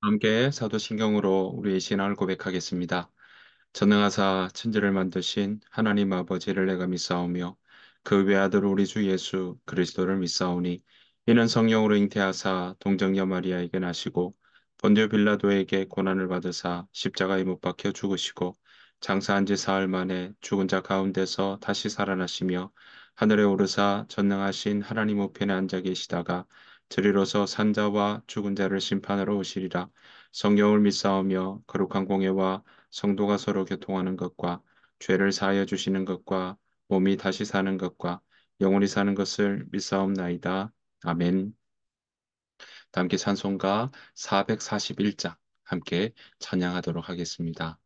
함께 사도신경으로 우리의 신앙을 고백하겠습니다. 전능하사 천지를 만드신 하나님 아버지를 내가 믿사오며 그 외아들 우리 주 예수 그리스도를 믿사오니 이는 성령으로 잉태하사 동정녀 마리아에게 나시고 본디오 빌라도에게 고난을 받으사 십자가에 못 박혀 죽으시고 장사한 지 사흘 만에 죽은 자 가운데서 다시 살아나시며 하늘에 오르사 전능하신 하나님 우편에 앉아 계시다가 저리로서 산자와 죽은 자를 심판하러 오시리라. 성령을 믿사오며 거룩한 공예와 성도가 서로 교통하는 것과 죄를 사하여 주시는 것과 몸이 다시 사는 것과 영원히 사는 것을 믿사옵나이다. 아멘. 다 함께 찬송가 441장 함께 찬양하도록 하겠습니다.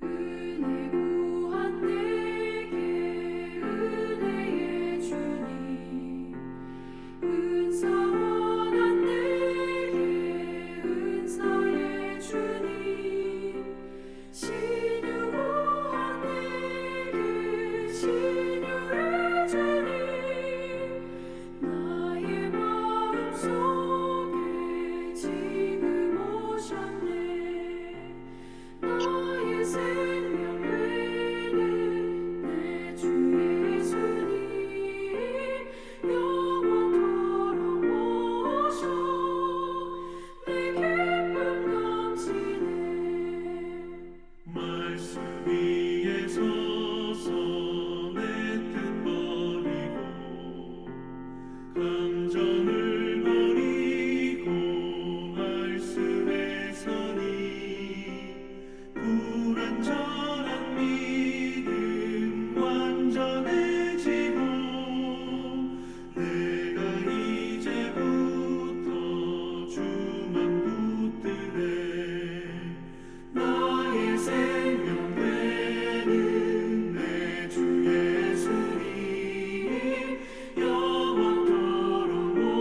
은혜 구한 내게 은혜의 주님 은사 원한 내게 은사의 주님 신유 구한 내게 신유의 주님 나의 마음속에 지금 오셨네 나의 생명 되는 내 주 예수님 영원토록 모셔 내 기쁨 넘치네 말씀 위에 서서 내 뜻 버리고 감정을 버리고 말씀에 서니 불완전한 믿음 완전해지고 내가 이제부터 주만 붙드네 나의 생명 되는 내 주 예수님 영원토록 모셔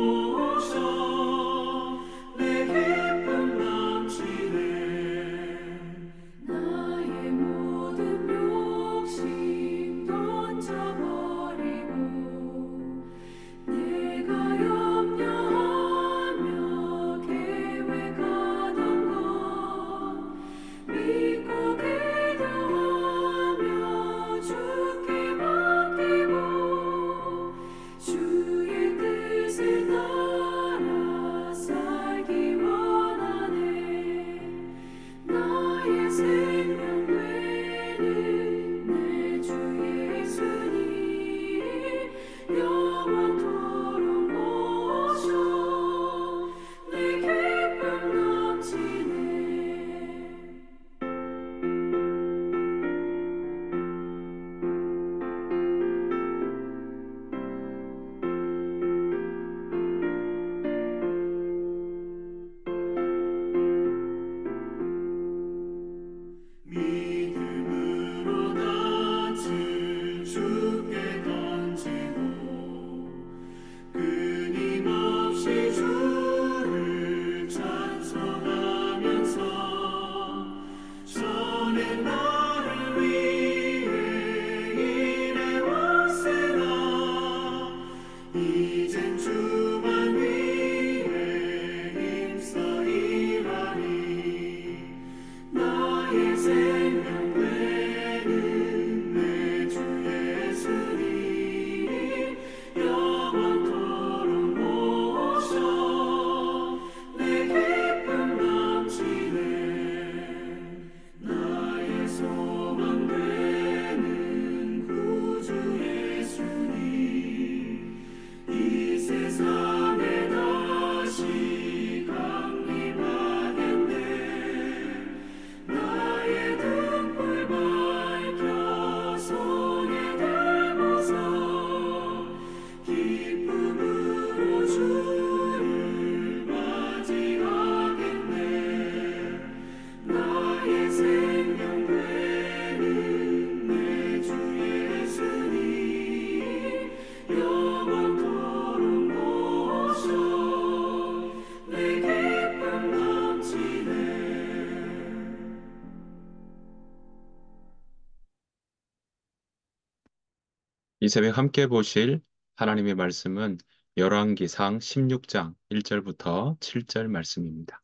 이 새벽 함께 보실 하나님의 말씀은 열왕기상 16장 1절부터 7절 말씀입니다.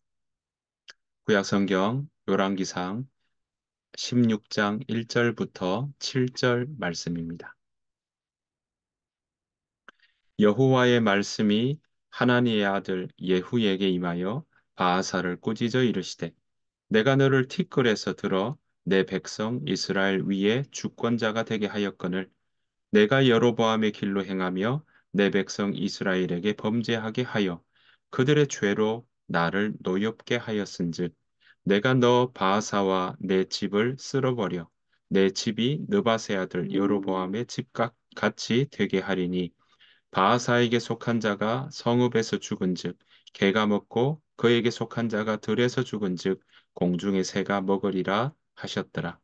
구약 성경 열왕기상 16장 1절부터 7절 말씀입니다. 여호와의 말씀이 하나니의 아들 예후에게 임하여 바하사를 꾸짖어 이르시되 내가 너를 티끌에서 들어 내 백성 이스라엘 위에 주권자가 되게 하였거늘 내가 여로보암의 길로 행하며 내 백성 이스라엘에게 범죄하게 하여 그들의 죄로 나를 노엽게 하였은즉 내가 너 바하사와 내 집을 쓸어버려 내 집이 느바세 아들 여로보암의 집과 같이 되게 하리니 바하사에게 속한 자가 성읍에서 죽은즉 개가 먹고 그에게 속한 자가 들에서 죽은즉 공중의 새가 먹으리라 하셨더라.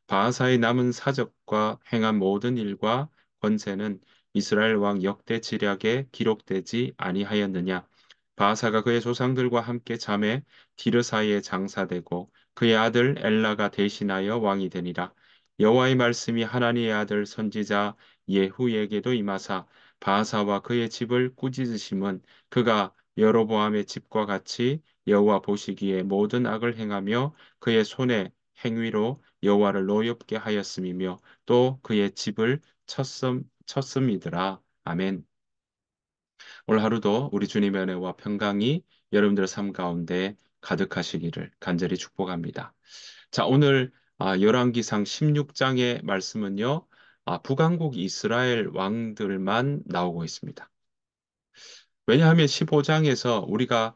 바하사의 남은 사적과 행한 모든 일과 권세는 이스라엘 왕 역대 지략에 기록되지 아니하였느냐? 바하사가 그의 조상들과 함께 잠에 디르사이에 장사되고 그의 아들 엘라가 대신하여 왕이 되니라. 여호와의 말씀이 하나니의 아들 선지자 예후에게도 임하사 바하사와 그의 집을 꾸짖으심은 그가 여로보암의 집과 같이 여호와 보시기에 모든 악을 행하며 그의 손의 행위로 여호와를 노엽게 하였음이며 또 그의 집을 쳤음이더라. 아멘. 오늘 하루도 우리 주님의 은혜와 평강이 여러분들 삶 가운데 가득하시기를 간절히 축복합니다. 자, 오늘 열왕기상 16장의 말씀은요. 북왕국 이스라엘 왕들만 나오고 있습니다. 왜냐하면 15장에서 우리가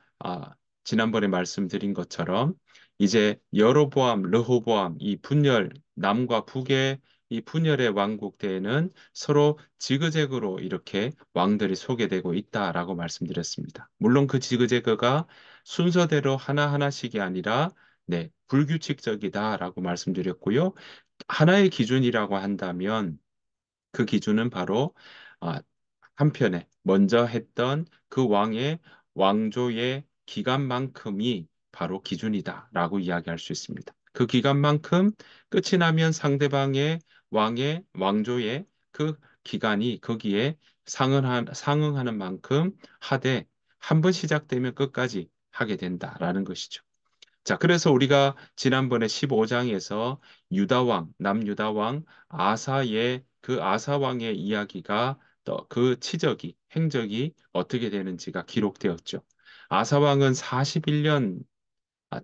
지난번에 말씀드린 것처럼 이제 여로보암, 르호보암 이 분열 남과 북의 이 분열의 왕국 때에는 서로 지그재그로 이렇게 왕들이 소개되고 있다라고 말씀드렸습니다. 물론 그 지그재그가 순서대로 하나하나씩이 아니라 네, 불규칙적이다라고 말씀드렸고요. 하나의 기준이라고 한다면 그 기준은 바로 아, 한편에 먼저 했던 그 왕의 왕조의 기간만큼이 바로 기준이다라고 이야기할 수 있습니다. 그 기간만큼 끝이 나면 상대방의 왕의 왕조의 그 기간이 거기에 상응하는 만큼 하되 한 번 시작되면 끝까지 하게 된다라는 것이죠. 자, 그래서 우리가 지난번에 15장에서 유다왕, 남유다왕 아사의 그 아사왕의 이야기가 또 그 치적이, 행적이 어떻게 되는지가 기록되었죠. 아사왕은 41년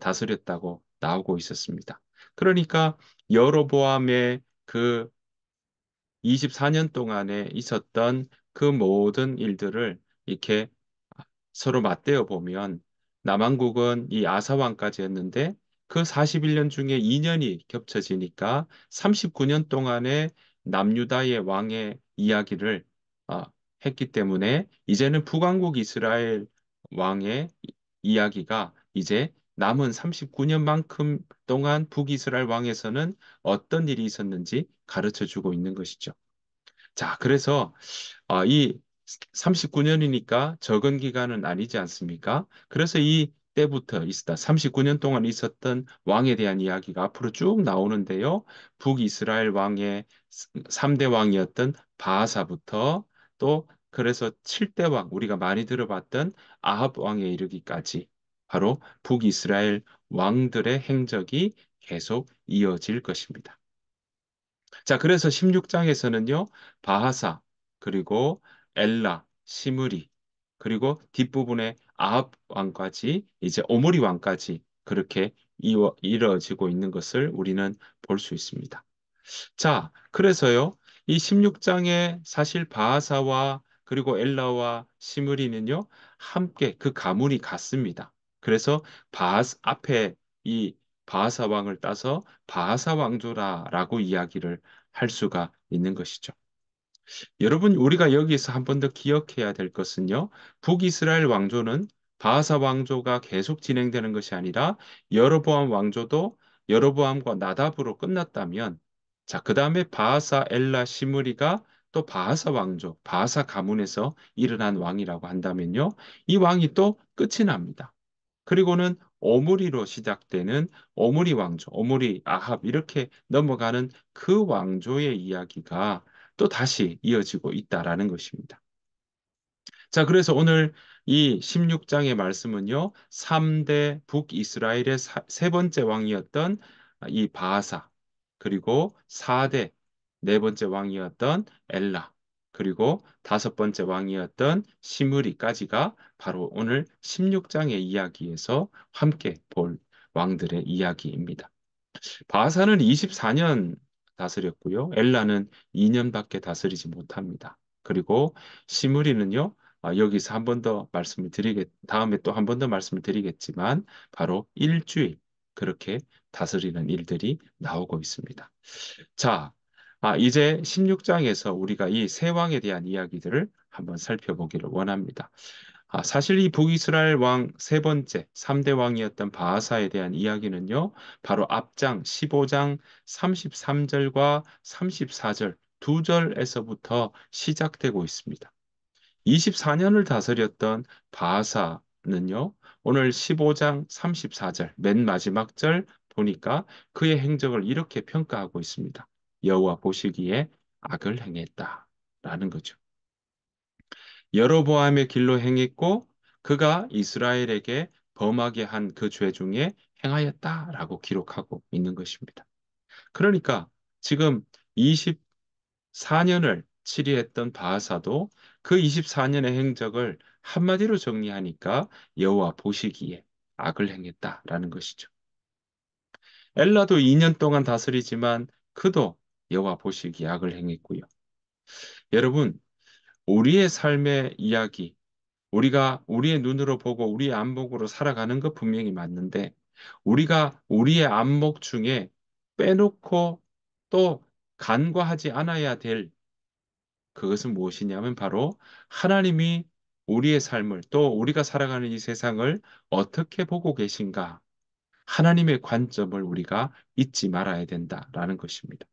다스렸다고 나오고 있었습니다. 그러니까 여로보암의 그 24년 동안에 있었던 그 모든 일들을 이렇게 서로 맞대어 보면 남왕국은 이 아사왕까지였는데 그 41년 중에 2년이 겹쳐지니까 39년 동안의 남유다의 왕의 이야기를 어, 했기 때문에 이제는 북왕국 이스라엘 왕의 이야기가 이제 남은 39년만큼 동안 북이스라엘 왕에서는 어떤 일이 있었는지 가르쳐 주고 있는 것이죠. 자, 그래서 이 39년이니까 적은 기간은 아니지 않습니까? 그래서 이 때부터 있었다. 39년 동안 있었던 왕에 대한 이야기가 앞으로 쭉 나오는데요. 북이스라엘 왕의 3대 왕이었던 바하사부터 또 그래서 7대 왕, 우리가 많이 들어봤던 아합 왕에 이르기까지 바로 북이스라엘 왕들의 행적이 계속 이어질 것입니다. 자, 그래서 16장에서는요, 바하사, 그리고 엘라, 시므리, 그리고 뒷부분에 아합 왕까지, 이제 오므리 왕까지 그렇게 이루어지고 있는 것을 우리는 볼 수 있습니다. 자, 그래서요, 이 16장에 사실 바하사와 그리고 엘라와 시므리는요, 함께 그 가문이 같습니다. 그래서 앞에 이 바하사 왕을 따서 바하사 왕조라라고 이야기를 할 수가 있는 것이죠. 여러분, 우리가 여기서 한 번 더 기억해야 될 것은요, 북이스라엘 왕조는 바하사 왕조가 계속 진행되는 것이 아니라 여로보암 왕조도 여로보암과 나답으로 끝났다면, 자, 그 다음에 바하사 엘라 시므리가 또 바하사 왕조, 바하사 가문에서 일어난 왕이라고 한다면요, 이 왕이 또 끝이 납니다. 그리고는 오므리로 시작되는 오므리 왕조, 오므리 아합 이렇게 넘어가는 그 왕조의 이야기가 또 다시 이어지고 있다라는 것입니다. 자, 그래서 오늘 이 16장의 말씀은요, 3대 북이스라엘의 세 번째 왕이었던 이 바하사, 그리고 4대 네 번째 왕이었던 엘라, 그리고 다섯 번째 왕이었던 시므리까지가 바로 오늘 16장의 이야기에서 함께 볼 왕들의 이야기입니다. 바하사는 24년 다스렸고요. 엘라는 2년밖에 다스리지 못합니다. 그리고 시므리는요, 여기서 한 번 더 다음에 또 한 번 더 말씀을 드리겠지만, 바로 일주일, 그렇게 다스리는 일들이 나오고 있습니다. 자, 이제 16장에서 우리가 이 세 왕에 대한 이야기들을 한번 살펴보기를 원합니다. 사실 이 북이스라엘 왕 세 번째, 3대 왕이었던 바하사에 대한 이야기는요, 바로 앞장 15장 33절과 34절 두 절에서부터 시작되고 있습니다. 24년을 다스렸던 바하사는요, 오늘 15장 34절, 맨 마지막 절 보니까 그의 행적을 이렇게 평가하고 있습니다. 여호와 보시기에 악을 행했다라는 거죠. 여로보암의 길로 행했고 그가 이스라엘에게 범하게 한 그 죄 중에 행하였다라고 기록하고 있는 것입니다. 그러니까 지금 24년을 치리했던 바하사도 그 24년의 행적을 한마디로 정리하니까 여호와 보시기에 악을 행했다라는 것이죠. 엘라도 2년 동안 다스리지만 그도 여호와 보시기에 악을 행했고요. 여러분, 우리의 삶의 이야기, 우리가 우리의 눈으로 보고 우리의 안목으로 살아가는 것 분명히 맞는데 우리가 우리의 안목 중에 빼놓고 또 간과하지 않아야 될 그것은 무엇이냐면 바로 하나님이 우리의 삶을 또 우리가 살아가는 이 세상을 어떻게 보고 계신가? 하나님의 관점을 우리가 잊지 말아야 된다라는 것입니다.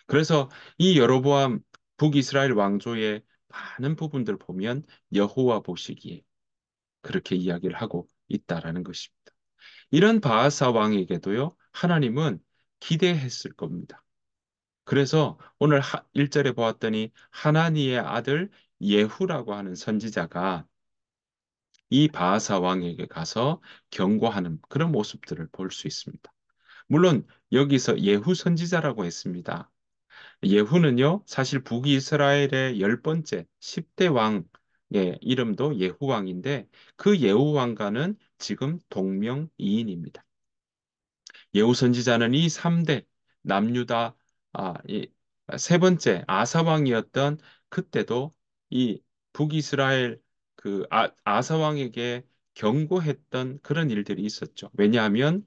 그래서 이 여로보암 북이스라엘 왕조의 많은 부분들 보면 여호와 보시기에 그렇게 이야기를 하고 있다라는 것입니다. 이런 바하사 왕에게도요, 하나님은 기대했을 겁니다. 그래서 오늘 1절에 보았더니 하나니의 아들 예후라고 하는 선지자가 이 바하사 왕에게 가서 경고하는 그런 모습들을 볼 수 있습니다. 물론 여기서 예후 선지자라고 했습니다. 예후는요, 사실 북이스라엘의 열 번째 10대 왕의 이름도 예후 왕인데 그 예후 왕과는 지금 동명이인입니다. 예후 선지자는 이 3대 남유다 이 세 번째 아사 왕이었던 그때도 이 북이스라엘 아사 왕에게 경고했던 그런 일들이 있었죠. 왜냐하면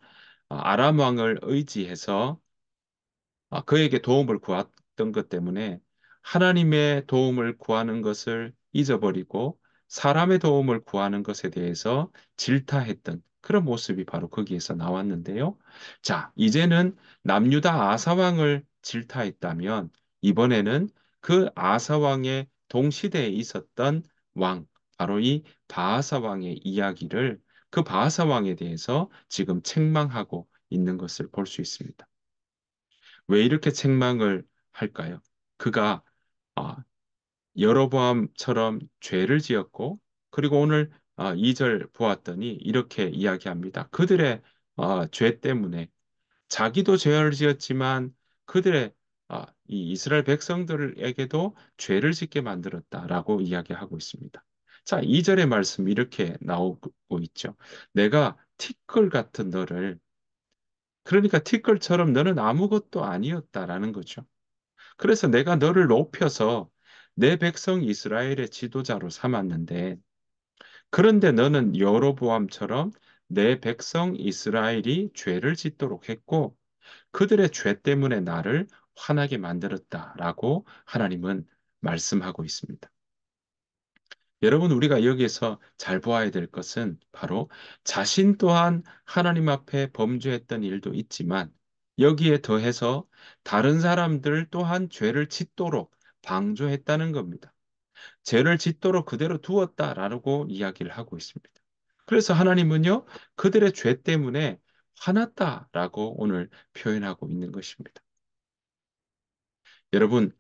아람 왕을 의지해서 그에게 도움을 구했던 것 때문에 하나님의 도움을 구하는 것을 잊어버리고 사람의 도움을 구하는 것에 대해서 질타했던 그런 모습이 바로 거기에서 나왔는데요. 자, 이제는 남유다 아사왕을 질타했다면 이번에는 그 아사왕의 동시대에 있었던 왕, 바로 이 바하사왕의 이야기를 그 바하사왕에 대해서 지금 책망하고 있는 것을 볼 수 있습니다. 왜 이렇게 책망을 할까요? 그가 아, 여로보암처럼 죄를 지었고 그리고 오늘 2절 보았더니 이렇게 이야기합니다. 그들의 죄 때문에 자기도 죄를 지었지만 그들의 이 이스라엘 백성들에게도 죄를 짓게 만들었다라고 이야기하고 있습니다. 자, 2절의 말씀 이렇게 나오고 있죠. 내가 티끌 같은 너를 그러니까 티끌처럼 너는 아무것도 아니었다라는 거죠. 그래서 내가 너를 높여서 내 백성 이스라엘의 지도자로 삼았는데, 그런데 너는 여로보암처럼 내 백성 이스라엘이 죄를 짓도록 했고, 그들의 죄 때문에 나를 화나게 만들었다라고 하나님은 말씀하고 있습니다. 여러분, 우리가 여기에서 잘 보아야 될 것은 바로 자신 또한 하나님 앞에 범죄했던 일도 있지만 여기에 더해서 다른 사람들 또한 죄를 짓도록 방조했다는 겁니다. 죄를 짓도록 그대로 두었다라고 이야기를 하고 있습니다. 그래서 하나님은요, 그들의 죄 때문에 화났다라고 오늘 표현하고 있는 것입니다. 여러분,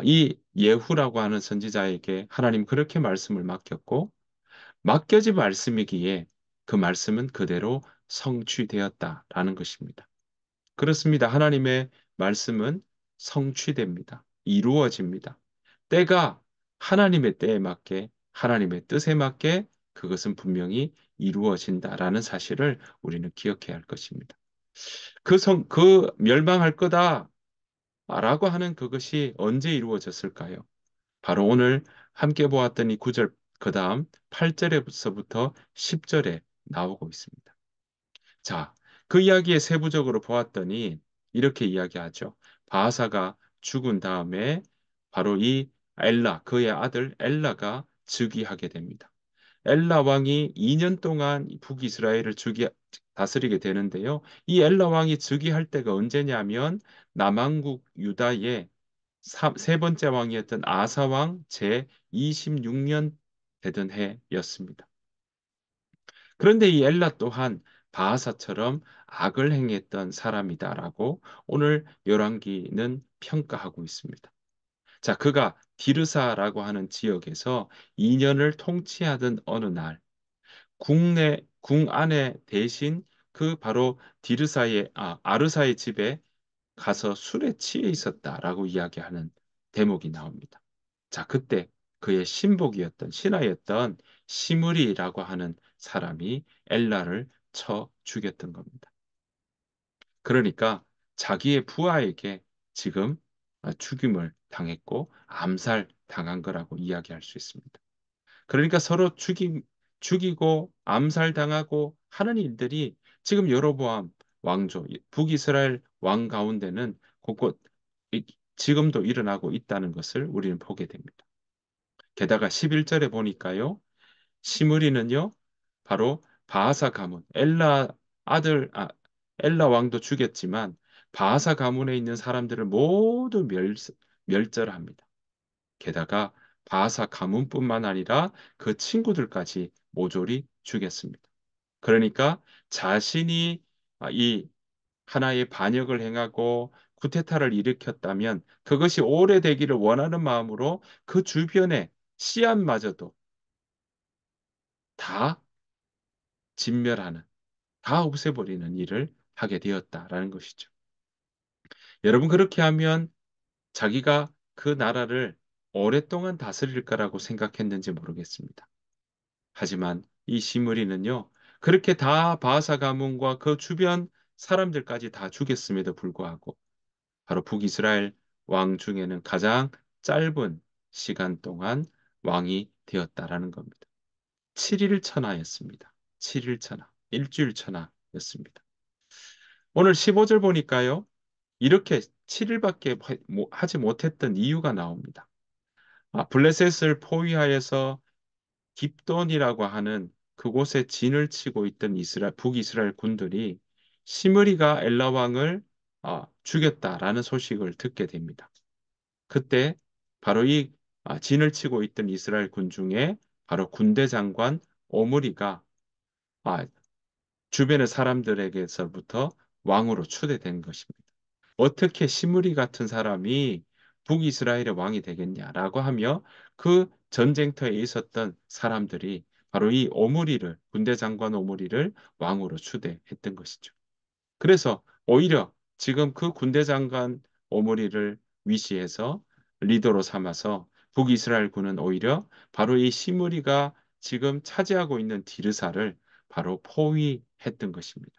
이 예후라고 하는 선지자에게 하나님 그렇게 말씀을 맡겼고, 맡겨진 말씀이기에 그 말씀은 그대로 성취되었다라는 것입니다. 그렇습니다. 하나님의 말씀은 성취됩니다. 이루어집니다. 때가 하나님의 때에 맞게, 하나님의 뜻에 맞게 그것은 분명히 이루어진다라는 사실을 우리는 기억해야 할 것입니다. 그 멸망할 거다라고 하는 그것이 언제 이루어졌을까요? 바로 오늘 함께 보았던 이 9절, 그 다음 8절에서부터 10절에 나오고 있습니다. 자, 그 이야기에 세부적으로 보았더니 이렇게 이야기하죠. 바하사가 죽은 다음에 바로 이 그의 아들 엘라가 즉위하게 됩니다. 엘라 왕이 2년 동안 북이스라엘을 다스리게 되는데요. 이 엘라 왕이 즉위할 때가 언제냐면 남왕국 유다의 세 번째 왕이었던 아사 왕 제 26년 되던 해였습니다. 그런데 이 엘라 또한 바하사처럼 악을 행했던 사람이다라고 오늘 열왕기는 평가하고 있습니다. 자, 그가 디르사라고 하는 지역에서 2년을 통치하던 어느 날 궁 안에 대신 그 바로 아르사의 집에 가서 술에 취해 있었다라고 이야기하는 대목이 나옵니다. 자, 그때 그의 신하였던 시므리라고 하는 사람이 엘라를 쳐 죽였던 겁니다. 그러니까 자기의 부하에게 지금 죽임을 당했고 암살 당한 거라고 이야기할 수 있습니다. 그러니까 서로 죽이고 암살당하고 하는 일들이 지금 여로보암 왕조, 북이스라엘 왕 가운데는 곳곳 이- 지금도 일어나고 있다는 것을 우리는 보게 됩니다. 게다가 11절에 보니까요. 시므리는요. 바로 바하사 가문, 엘라 왕도 죽였지만 바하사 가문에 있는 사람들을 모두 멸절합니다. 게다가 바하사 가문뿐만 아니라 그 친구들까지 모조리 죽였습니다. 그러니까 자신이 이 하나의 반역을 행하고 쿠데타를 일으켰다면 그것이 오래되기를 원하는 마음으로 그 주변의 씨앗마저도 다 진멸하는, 다 없애버리는 일을 하게 되었다라는 것이죠. 여러분, 그렇게 하면 자기가 그 나라를 오랫동안 다스릴 거라고 생각했는지 모르겠습니다. 하지만 이 시므리는요, 그렇게 다 바하사 가문과 그 주변 사람들까지 다 죽였음에도 불구하고 바로 북이스라엘 왕 중에는 가장 짧은 시간 동안 왕이 되었다라는 겁니다. 7일 천하였습니다. 7일 천하, 일주일 천하였습니다. 오늘 15절 보니까요, 이렇게 7일밖에 하지 못했던 이유가 나옵니다. 블레셋을 포위하여서 깁돈이라고 하는 그곳에 진을 치고 있던 북이스라엘 군들이 시므리가 엘라 왕을 죽였다라는 소식을 듣게 됩니다. 그때 바로 이 진을 치고 있던 이스라엘 군 중에 바로 군대 장관 오므리가 아, 주변의 사람들에게서부터 왕으로 추대된 것입니다. 어떻게 시므리 같은 사람이 북이스라엘의 왕이 되겠냐라고 하며 그 전쟁터에 있었던 사람들이 바로 이 군대 장관 오므리를 왕으로 추대했던 것이죠. 그래서 오히려 지금 그 군대 장관 오므리를 위시해서 리더로 삼아서 북이스라엘 군은 오히려 바로 이 시므리가 지금 차지하고 있는 디르사를 바로 포위했던 것입니다.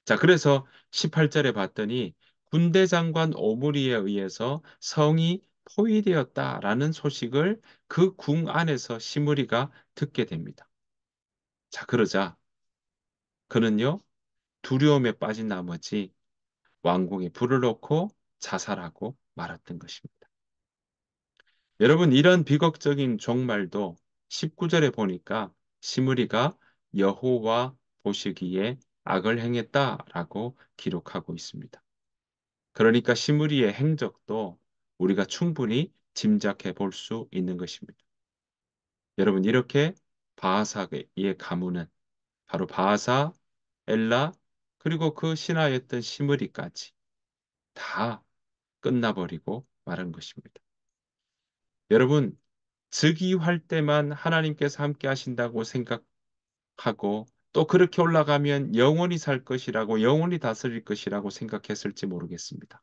자, 그래서 18절에 봤더니 군대 장관 오므리에 의해서 성이 포위되었다라는 소식을 그 궁 안에서 시므리가 듣게 됩니다. 자, 그러자 그는요, 두려움에 빠진 나머지 왕궁에 불을 놓고 자살하고 말았던 것입니다. 여러분, 이런 비극적인 종말도 19절에 보니까 시므리가 여호와 보시기에 악을 행했다라고 기록하고 있습니다. 그러니까 시므리의 행적도 우리가 충분히 짐작해 볼 수 있는 것입니다. 여러분, 이렇게 바하사의 가문은 바로 바하사, 엘라, 그리고 그 신하였던 시므리까지 다 끝나버리고 말한 것입니다. 여러분, 즉위할 때만 하나님께서 함께 하신다고 생각하고 또 그렇게 올라가면 영원히 살 것이라고 영원히 다스릴 것이라고 생각했을지 모르겠습니다.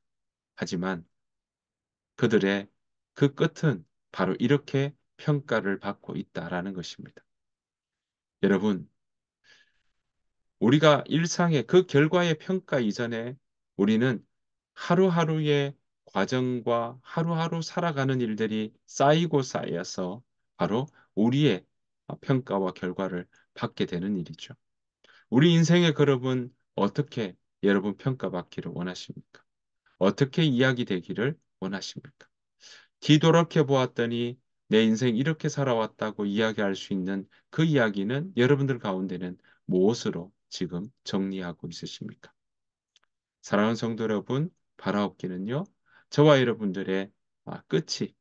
하지만 그들의 그 끝은 바로 이렇게 평가를 받고 있다라는 것입니다. 여러분, 우리가 일상의 그 결과의 평가 이전에 우리는 하루하루의 과정과 하루하루 살아가는 일들이 쌓이고 쌓여서 바로 우리의 평가와 결과를 받게 되는 일이죠. 우리 인생의 걸음은 어떻게 여러분 평가받기를 원하십니까? 어떻게 이야기 되기를 원하십니까? 뒤돌아켜 보았더니 내 인생 이렇게 살아왔다고 이야기할 수 있는 그 이야기는 여러분들 가운데는 무엇으로 지금 정리하고 있으십니까? 사랑하는 성도 여러분, 바라옵기는요, 저와 여러분들의 끝이,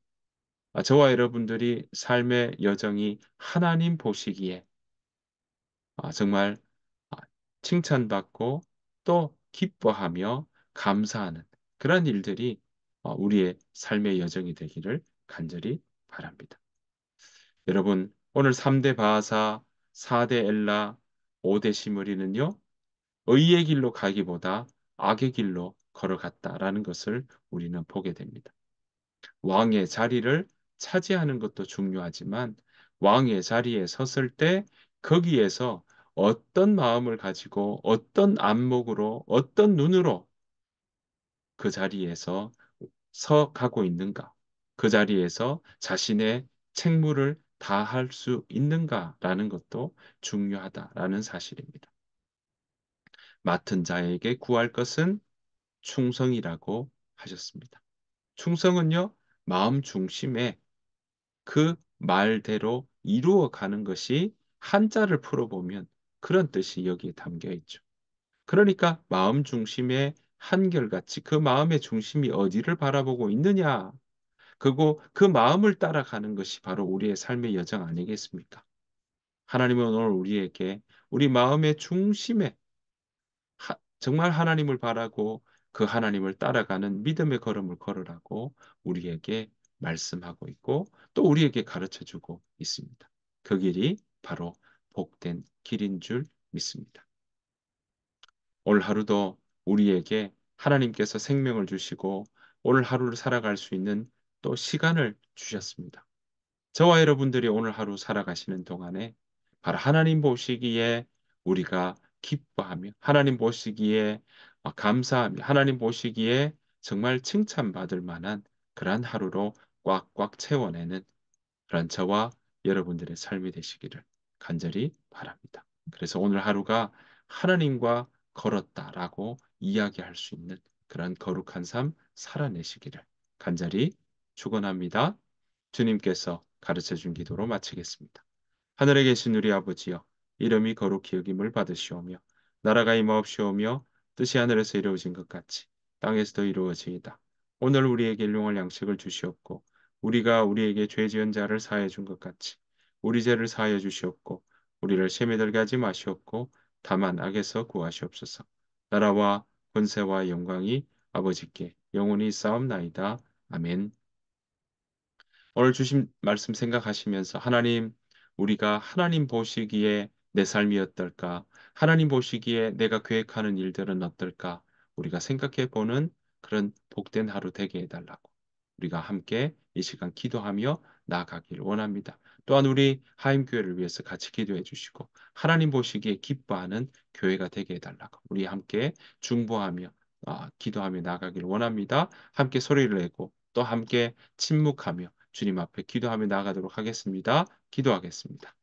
저와 여러분들이 삶의 여정이 하나님 보시기에 정말 아, 칭찬받고 또 기뻐하며 감사하는 그런 일들이 우리의 삶의 여정이 되기를 간절히 바랍니다. 여러분, 오늘 3대 바하사, 4대 엘라, 5대 시므리는요, 의의 길로 가기보다 악의 길로 걸어갔다라는 것을 우리는 보게 됩니다. 왕의 자리를 차지하는 것도 중요하지만 왕의 자리에 섰을 때 거기에서 어떤 마음을 가지고 어떤 안목으로 어떤 눈으로 그 자리에서 서 가고 있는가? 그 자리에서 자신의 책무를 다할 수 있는가라는 것도 중요하다라는 사실입니다. 맡은 자에게 구할 것은 충성이라고 하셨습니다. 충성은요, 마음 중심에 그 말대로 이루어 가는 것이 한자를 풀어보면 그런 뜻이 여기에 담겨 있죠. 그러니까 마음 중심의 한결같이 그 마음의 중심이 어디를 바라보고 있느냐. 그리고 그 마음을 따라가는 것이 바로 우리의 삶의 여정 아니겠습니까? 하나님은 오늘 우리에게 우리 마음의 중심에 정말 하나님을 바라고 그 하나님을 따라가는 믿음의 걸음을 걸으라고 우리에게 말씀하고 있고 또 우리에게 가르쳐 주고 있습니다. 그 길이 바로 복된 길인 줄 믿습니다. 오늘 하루도 우리에게 하나님께서 생명을 주시고 오늘 하루를 살아갈 수 있는 또 시간을 주셨습니다. 저와 여러분들이 오늘 하루 살아가시는 동안에 바로 하나님 보시기에 우리가 기뻐하며 하나님 보시기에 감사하며 하나님 보시기에 정말 칭찬받을 만한 그러한 하루로 꽉꽉 채워내는 그런 저와 여러분들의 삶이 되시기를 간절히 바랍니다. 그래서 오늘 하루가 하나님과 걸었다라고 이야기할 수 있는 그런 거룩한 삶 살아내시기를 간절히 축원합니다. 주님께서 가르쳐 준 기도로 마치겠습니다. 하늘에 계신 우리 아버지여, 이름이 거룩히 여김을 받으시오며, 나라가 임하옵시오며, 뜻이 하늘에서 이루어진 것 같이 땅에서도 이루어지이다. 오늘 우리에게 일용할 양식을 주시옵고, 우리가 우리에게 죄 지은 자를 사하여 준 것 같이 우리 죄를 사하여 주시옵고, 우리를 시험에 들게 하지 마시옵고, 다만 악에서 구하시옵소서. 나라와 권세와 영광이 아버지께 영원히 있사옵나이다. 아멘. 오늘 주신 말씀 생각하시면서 하나님, 우리가 하나님 보시기에 내 삶이 어떨까? 하나님 보시기에 내가 계획하는 일들은 어떨까? 우리가 생각해 보는 그런 복된 하루 되게 해달라고. 우리가 함께 이 시간 기도하며 나아가길 원합니다. 또한 우리 하임교회를 위해서 같이 기도해 주시고 하나님 보시기에 기뻐하는 교회가 되게 해달라고. 우리 함께 중보하며 기도하며 나아가길 원합니다. 함께 소리를 내고 또 함께 침묵하며 주님 앞에 기도하며 나아가도록 하겠습니다. 기도하겠습니다.